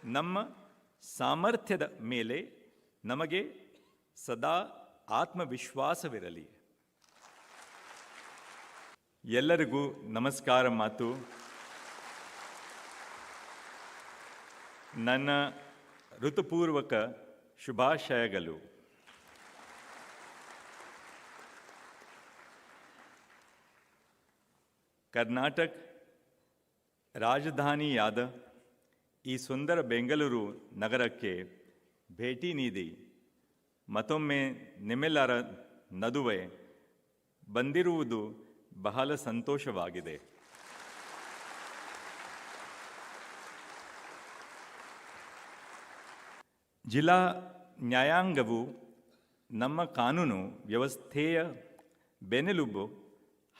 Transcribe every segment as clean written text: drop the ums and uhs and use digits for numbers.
ನಮ್ಮ ಸಾಮರ್ಥ್ಯದ ಮೇಲೆ ನಮಗೆ ಸದಾ ಆತ್ಮವಿಶ್ವಾಸವಿರಲಿ. ಎಲ್ಲರಿಗೂ ನಮಸ್ಕಾರ ಮಾತು. ನನ್ನ ಋತುಪೂರ್ವಕ ಶುಭಾಶಯಗಳು. ಕರ್ನಾಟಕ ರಾಜಧಾನಿಯಾದ ಈ ಸುಂದರ ಬೆಂಗಳೂರು ನಗರಕ್ಕೆ ಭೇಟಿ ನೀಡಿ ಮತ್ತೊಮ್ಮೆ ನಿಮ್ಮೆಲ್ಲರ ನಡುವೆ ಬಂದಿರುವುದು ಬಹಳ ಸಂತೋಷವಾಗಿದೆ. ಜಿಲ್ಲಾ ನ್ಯಾಯಾಂಗವು ನಮ್ಮ ಕಾನೂನು ವ್ಯವಸ್ಥೆಯ ಬೆನ್ನೆಲುಬು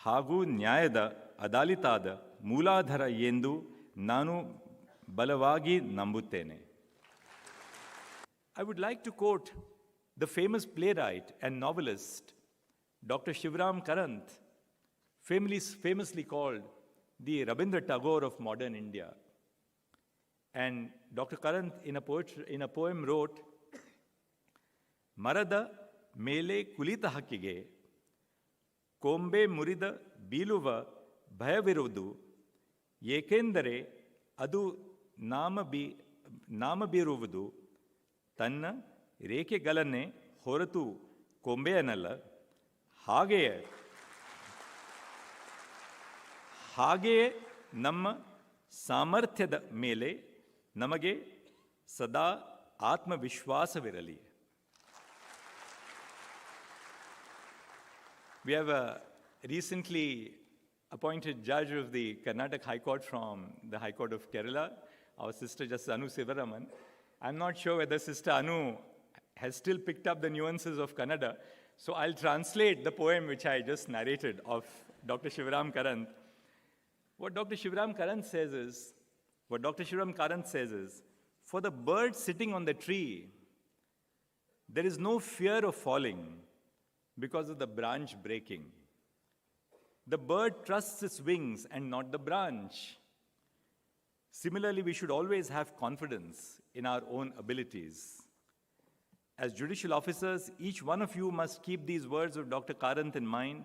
ಹಾಗೂ ನ್ಯಾಯದ ಅದಾಲತಾದ ಮೂಲಾಧಾರ ಎಂದು ನಾನು ಬಲವಾಗಿ ನಂಬುತ್ತೇನೆ. I would like to quote the famous playwright and novelist Dr. Shivram Karant, famously called the Rabindra Tagore of modern India. And Dr. Karant in a poem wrote, ಮರದ ಮೇಲೆ ಕುಳಿತ ಹಕ್ಕಿಗೆ ಕೊಂಬೆ ಮುರಿದ ಬೀಳುವ ಭಯವಿರುವುದು, ಏಕೆಂದರೆ ಅದು ನಾಮ ಬೀರುವುದು ತನ್ನ ರೇಖೆಗಳನ್ನೇ ಹೊರತು ಕೊಂಬೆಯನ್ನಲ್ಲ. ಹಾಗೆಯೇ ನಮ್ಮ ಸಾಮರ್ಥ್ಯದ ಮೇಲೆ ನಮಗೆ ಸದಾ ಆತ್ಮವಿಶ್ವಾಸವಿರಲಿ. We have recently appointed judge of the Karnataka High Court from the High Court of Kerala, our sister Justice Anu Sivaraman. I'm not sure whether Sister Anu has still picked up the nuances of Kannada, so I'll translate the poem which I just narrated of Dr. Shivram Karant. What Dr. Shivram Karant says is, for the bird sitting on the tree, there is no fear of falling because of the branch breaking. The bird trusts its wings and not the branch. Similarly, we should always have confidence in our own abilities. As judicial officers, each one of you must keep these words of Dr. Karant in mind.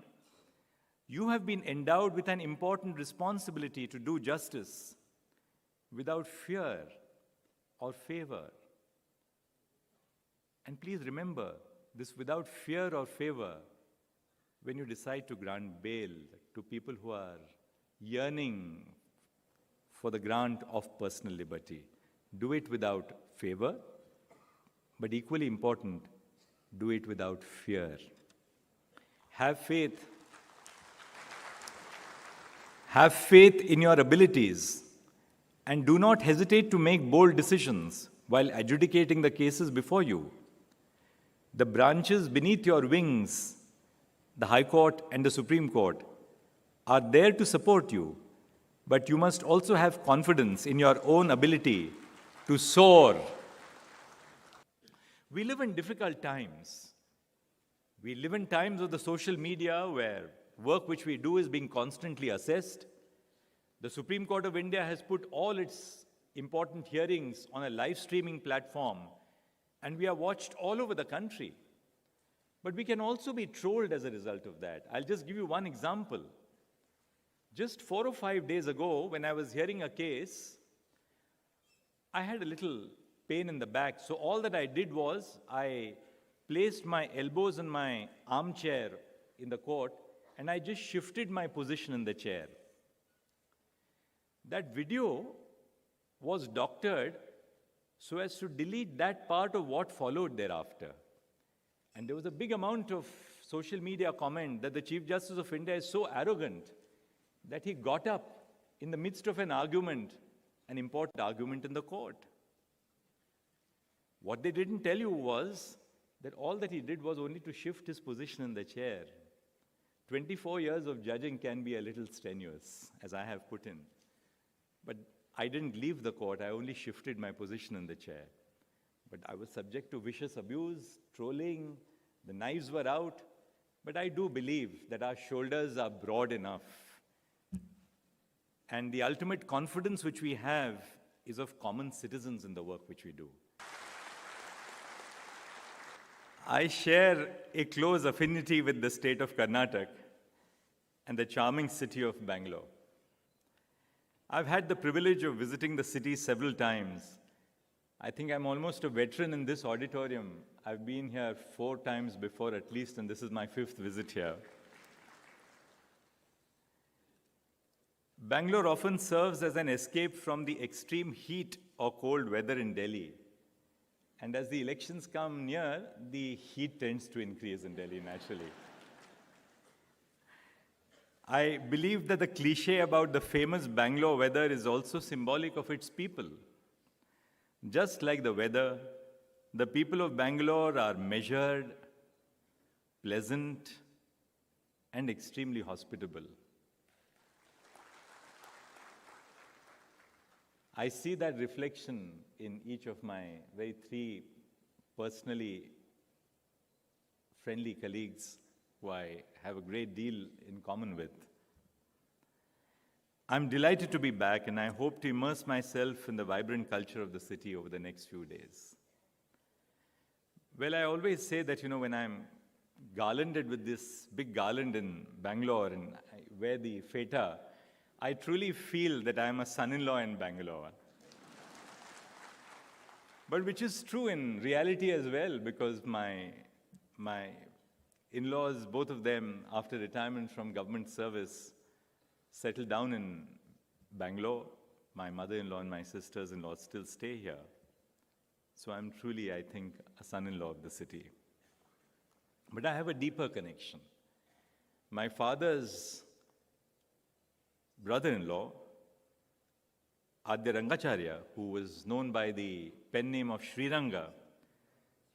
You have been endowed with an important responsibility to do justice without fear or favor. And please remember this, without fear or favor, when you decide to grant bail to people who are yearning for the grant of personal liberty. Do it without favor, but equally important, do it without fear. Have faith in your abilities and do not hesitate to make bold decisions while adjudicating the cases before you. The branches beneath your wings, the High Court and the Supreme Court, are there to support you, but you must also have confidence in your own ability to soar. We live in difficult times. We live in times of the social media where work which we do is being constantly assessed. The Supreme Court of India has put all its important hearings on a live streaming platform, and we are watched all over the country. But we can also be trolled as a result of that. I'll just give you one example. Just 4 or 5 days ago, when I was hearing a case, I had a little pain in the back. So all that I did was, I placed my elbows in my armchair in the court, and I just shifted my position in the chair. That video was doctored so as to delete that part of what followed thereafter. And there was a big amount of social media comment that the Chief Justice of India is so arrogant that he got up in the midst of an argument, an important argument in the court. What they didn't tell you was that all that he did was only to shift his position in the chair. 24 years of judging can be a little strenuous, as I have put in. But I didn't leave the court, I only shifted my position in the chair. But I was subject to vicious abuse, trolling, the knives were out. But I do believe that our shoulders are broad enough. And the ultimate confidence which we have is of common citizens in the work which we do. I share a close affinity with the state of Karnataka and the charming city of Bangalore. I've had the privilege of visiting the city several times. I think I'm almost a veteran in this auditorium. I've been here 4 times before at least, and this is my 5th visit here. Bangalore often serves as an escape from the extreme heat or cold weather in Delhi. And as the elections come near, the heat tends to increase in Delhi naturally. I believe that the cliche about the famous Bangalore weather is also symbolic of its people. Just like the weather, the people of Bangalore are measured, pleasant, and extremely hospitable. I see that reflection in each of my 3 personally friendly colleagues who I have a great deal in common with. I'm delighted to be back, and I hope to immerse myself in the vibrant culture of the city over the next few days. Well, I always say that, when I'm garlanded with this big garland in Bangalore and I wear the feta, I truly feel that I'm a son-in-law in Bangalore. But which is true in reality as well, because my in-laws, both of them, after retirement from government service, settled down in Bangalore. My mother-in-law and my sisters-in-law still stay here. So I'm truly, I think, a son-in-law of the city. But I have a deeper connection. My father's brother-in-law, Adya Rangacharya, who was known by the pen name of Sriranga,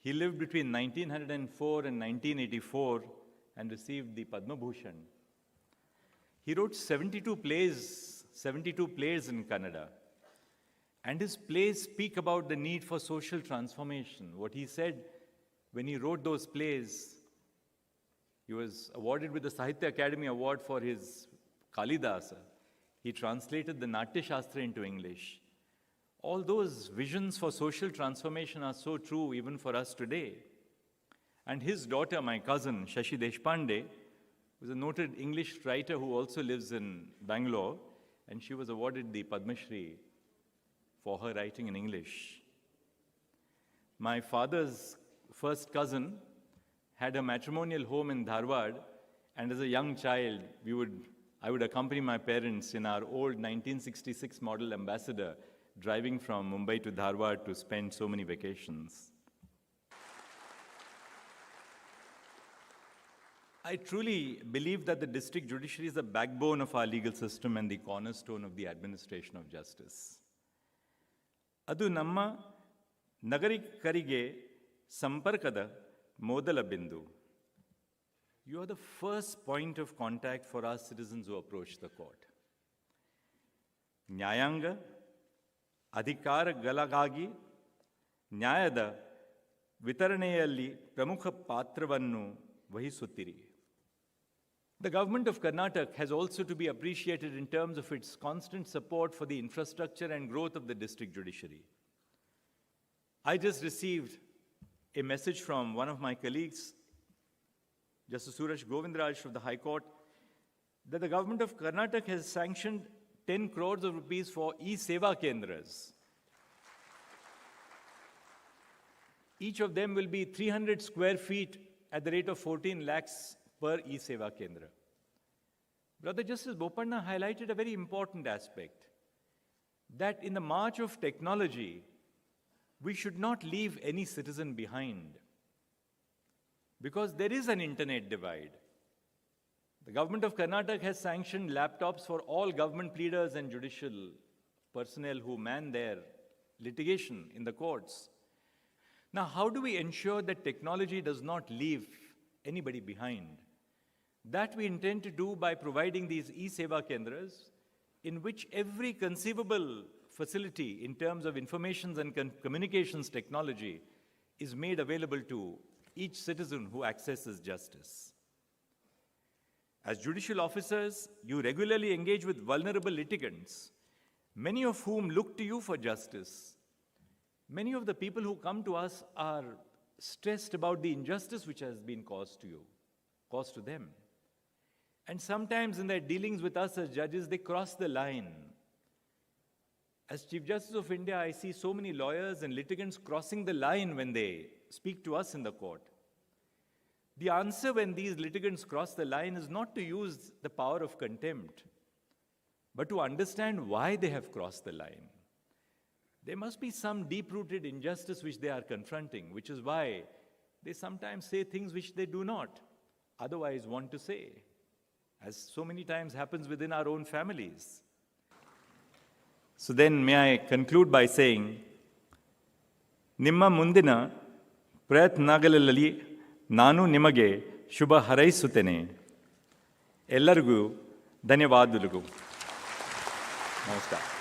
he lived between 1904 and 1984 and received the Padma Bhushan. He wrote 72 plays in Kannada. And his plays speak about the need for social transformation. What he said when he wrote those plays, he was awarded with the Sahitya Academy Award for his Kalidasa. He translated the Natya Shastra into English. All those visions for social transformation are so true even for us today. And his daughter, my cousin, Shashi Deshpande, was a noted English writer who also lives in Bangalore, and she was awarded the Padma Shri for her writing in English. My father's first cousin had a matrimonial home in Dharwad, and as a young child, I would accompany my parents in our old 1966 model Ambassador, driving from Mumbai to Dharwad to spend so many vacations. I truly believe that the district judiciary is the backbone of our legal system and the cornerstone of the administration of justice. ಅದು ನಮ್ಮ ನಗರಿಕರಿಗೆ ಸಂಪರ್ಕದ ಮೊದಲ ಬಿಂದು. You are the first point of contact for our citizens who approach the court. ನ್ಯಾಯಾಂಗ ಅಧಿಕಾರಗಳಿಗಾಗಿ ನ್ಯಾಯದ ವಿತರಣೆಯಲ್ಲಿ ಪ್ರಮುಖ ಪಾತ್ರವನ್ನು ವಹಿಸುತ್ತೀರಿ. The government of Karnataka has also to be appreciated in terms of its constant support for the infrastructure and growth of the district judiciary. I just received a message from one of my colleagues, Justice Suresh Govindraj of the High Court, that the government of Karnataka has sanctioned 10 crores of rupees for e-Seva Kendras. Each of them will be 300 square feet at the rate of 14 lakhs per e-Seva Kendra. Brother Justice Bopanna highlighted a very important aspect, that in the march of technology, we should not leave any citizen behind, because there is an internet divide. The government of Karnataka has sanctioned laptops for all government pleaders and judicial personnel who man their litigation in the courts. Now, how do we ensure that technology does not leave anybody behind? That we intend to do by providing these e-Seva Kendras, in which every conceivable facility in terms of information and communications technology is made available to each citizen who accesses justice. As judicial officers, you regularly engage with vulnerable litigants, many of whom look to you for justice. Many of the people who come to us are stressed about the injustice which has been caused to them. And sometimes in their dealings with us as judges, they cross the line. As Chief Justice of India, I see so many lawyers and litigants crossing the line when they speak to us in the court. The answer when these litigants cross the line is not to use the power of contempt, but to understand why they have crossed the line. There must be some deep-rooted injustice which they are confronting, which is why they sometimes say things which they do not otherwise want to say, as so many times happens within our own families. So then may I conclude by saying, ನಿಮ್ಮ ಮುಂದಿನ ಪ್ರಯತ್ನಗಳಲ್ಲಿ ನಾನು ನಿಮಗೆ ಶುಭ ಹಾರೈಸುತ್ತೇನೆ. ಎಲ್ಲರಿಗೂ ಧನ್ಯವಾದಗಳು. ನಮಸ್ಕಾರ.